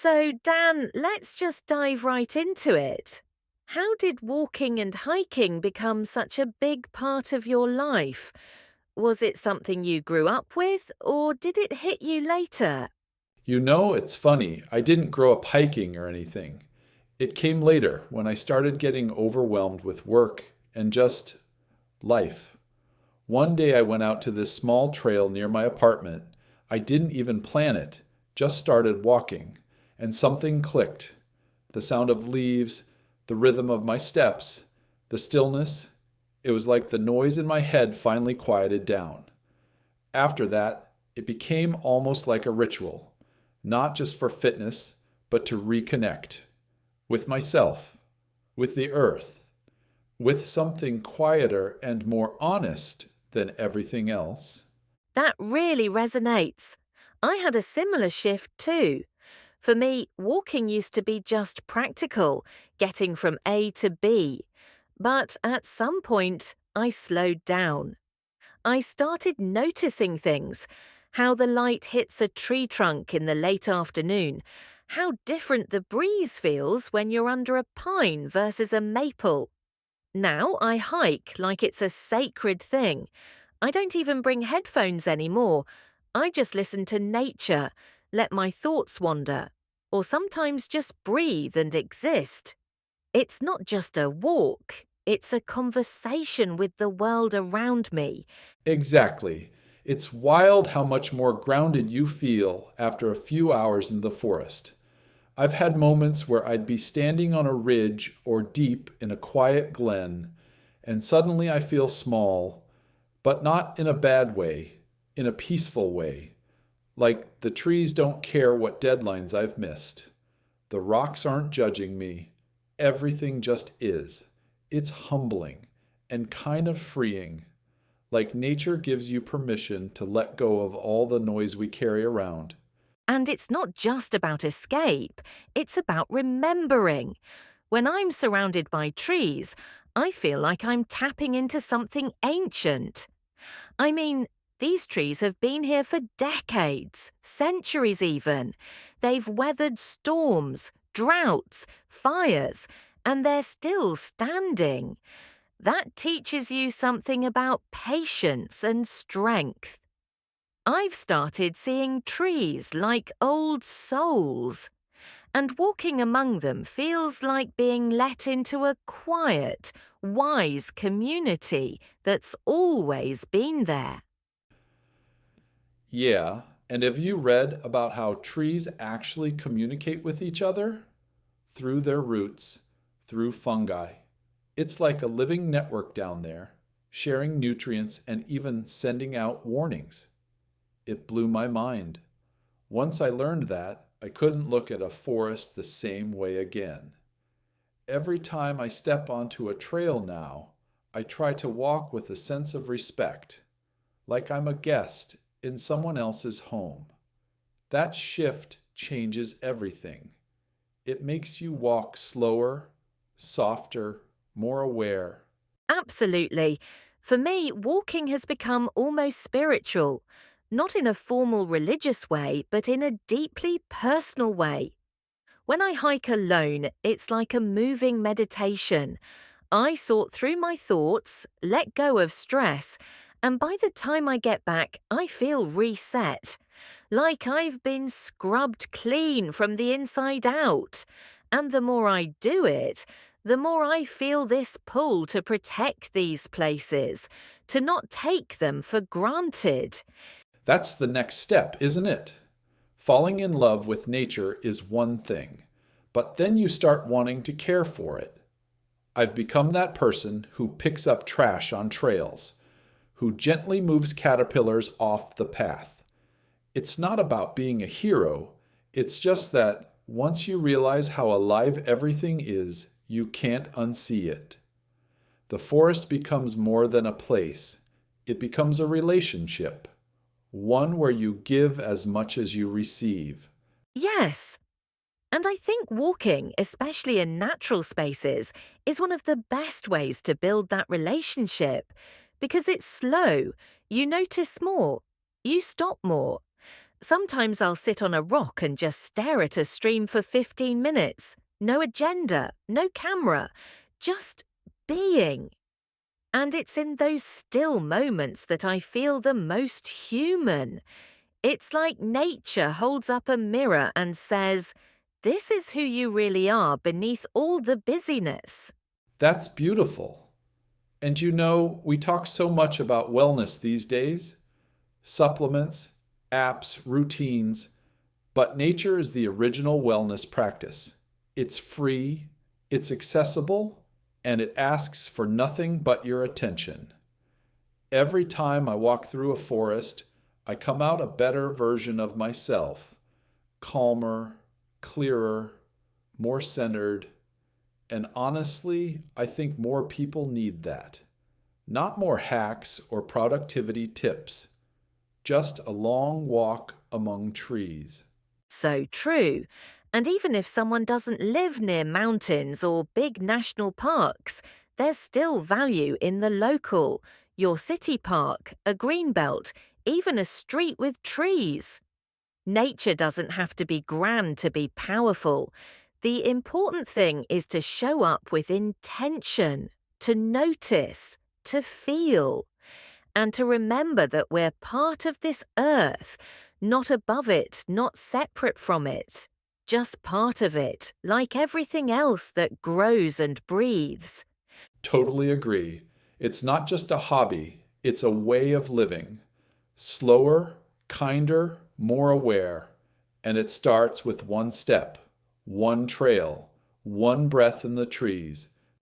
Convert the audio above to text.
So, Dan, let's just dive right into it. How did walking and hiking become such a big part of your life? Was it something you grew up with, or did it hit you later? You know, it's funny. I didn't grow up hiking or anything. It came later when I started getting overwhelmed with work and just life. One day I went out to this small trail near my apartment. I didn't even plan it, just started walking, and something clicked. The sound of leaves, the rhythm of my steps, the stillness. It was like the noise in my head finally quieted down. After that, it became almost like a ritual, not just for fitness, but to reconnect with myself, with the earth, with something quieter and more honest than everything else. That really resonates. I had a similar shift too. For me, walking used to be just practical, getting from A to B. But at some point, I slowed down. I started noticing things, how the light hits a tree trunk in the late afternoon, how different the breeze feels when you're under a pine versus a maple. Now I hike like it's a sacred thing. I don't even bring headphones anymore. I just listen to nature, let my thoughts wander, or sometimes just breathe and exist. It's not just a walk, it's a conversation with the world around me. Exactly. It's wild how much more grounded you feel after a few hours in the forest. I've had moments where I'd be standing on a ridge or deep in a quiet glen, and suddenly I feel small, but not in a bad way, in a peaceful way. Like the trees don't care what deadlines I've missed. The rocks aren't judging me. Everything just is. It's humbling and kind of freeing. Like nature gives you permission to let go of all the noise we carry around. And it's not just about escape, it's about remembering. When I'm surrounded by trees, I feel like I'm tapping into something ancient. I mean, these trees have been here for decades, centuries even. They've weathered storms, droughts, fires, and they're still standing. That teaches you something about patience and strength. I've started seeing trees like old souls, and walking among them feels like being let into a quiet, wise community that's always been there. Yeah, and have you read about how trees actually communicate with each other? Through their roots, through fungi. It's like a living network down there, sharing nutrients and even sending out warnings. It blew my mind. Once I learned that, I couldn't look at a forest the same way again. Every time I step onto a trail now, I try to walk with a sense of respect, like I'm a guest in someone else's home. That shift changes everything. It makes you walk slower, softer, more aware. Absolutely. For me, walking has become almost spiritual, not in a formal religious way, but in a deeply personal way. When I hike alone, it's like a moving meditation. I sort through my thoughts, let go of stress, and by the time I get back, I feel reset. Like I've been scrubbed clean from the inside out. And the more I do it, the more I feel this pull to protect these places, to not take them for granted. That's the next step, isn't it? Falling in love with nature is one thing, but then you start wanting to care for it. I've become that person who picks up trash on trails, who gently moves caterpillars off the path. It's not about being a hero, it's just that once you realize how alive everything is, you can't unsee it. The forest becomes more than a place, it becomes a relationship, one where you give as much as you receive. Yes, and I think walking, especially in natural spaces, is one of the best ways to build that relationship. Because it's slow, you notice more, you stop more. Sometimes I'll sit on a rock and just stare at a stream for 15 minutes. No agenda, no camera, just being. And it's in those still moments that I feel the most human. It's like nature holds up a mirror and says, "This is who you really are beneath all the busyness." That's beautiful. And you know, we talk so much about wellness these days, supplements, apps, routines, but nature is the original wellness practice. It's free, it's accessible, and it asks for nothing but your attention. Every time I walk through a forest, I come out a better version of myself, calmer, clearer, more centered, and honestly, I think more people need that. Not more hacks or productivity tips, just a long walk among trees. So true. And even if someone doesn't live near mountains or big national parks, there's still value in the local, your city park, a green belt, even a street with trees. Nature doesn't have to be grand to be powerful. The important thing is to show up with intention, to notice, to feel, and to remember that we're part of this earth, not above it, not separate from it, just part of it, like everything else that grows and breathes. Totally agree. It's not just a hobby, it's a way of living. Slower, kinder, more aware. And it starts with one step, one trail, one breath in the trees,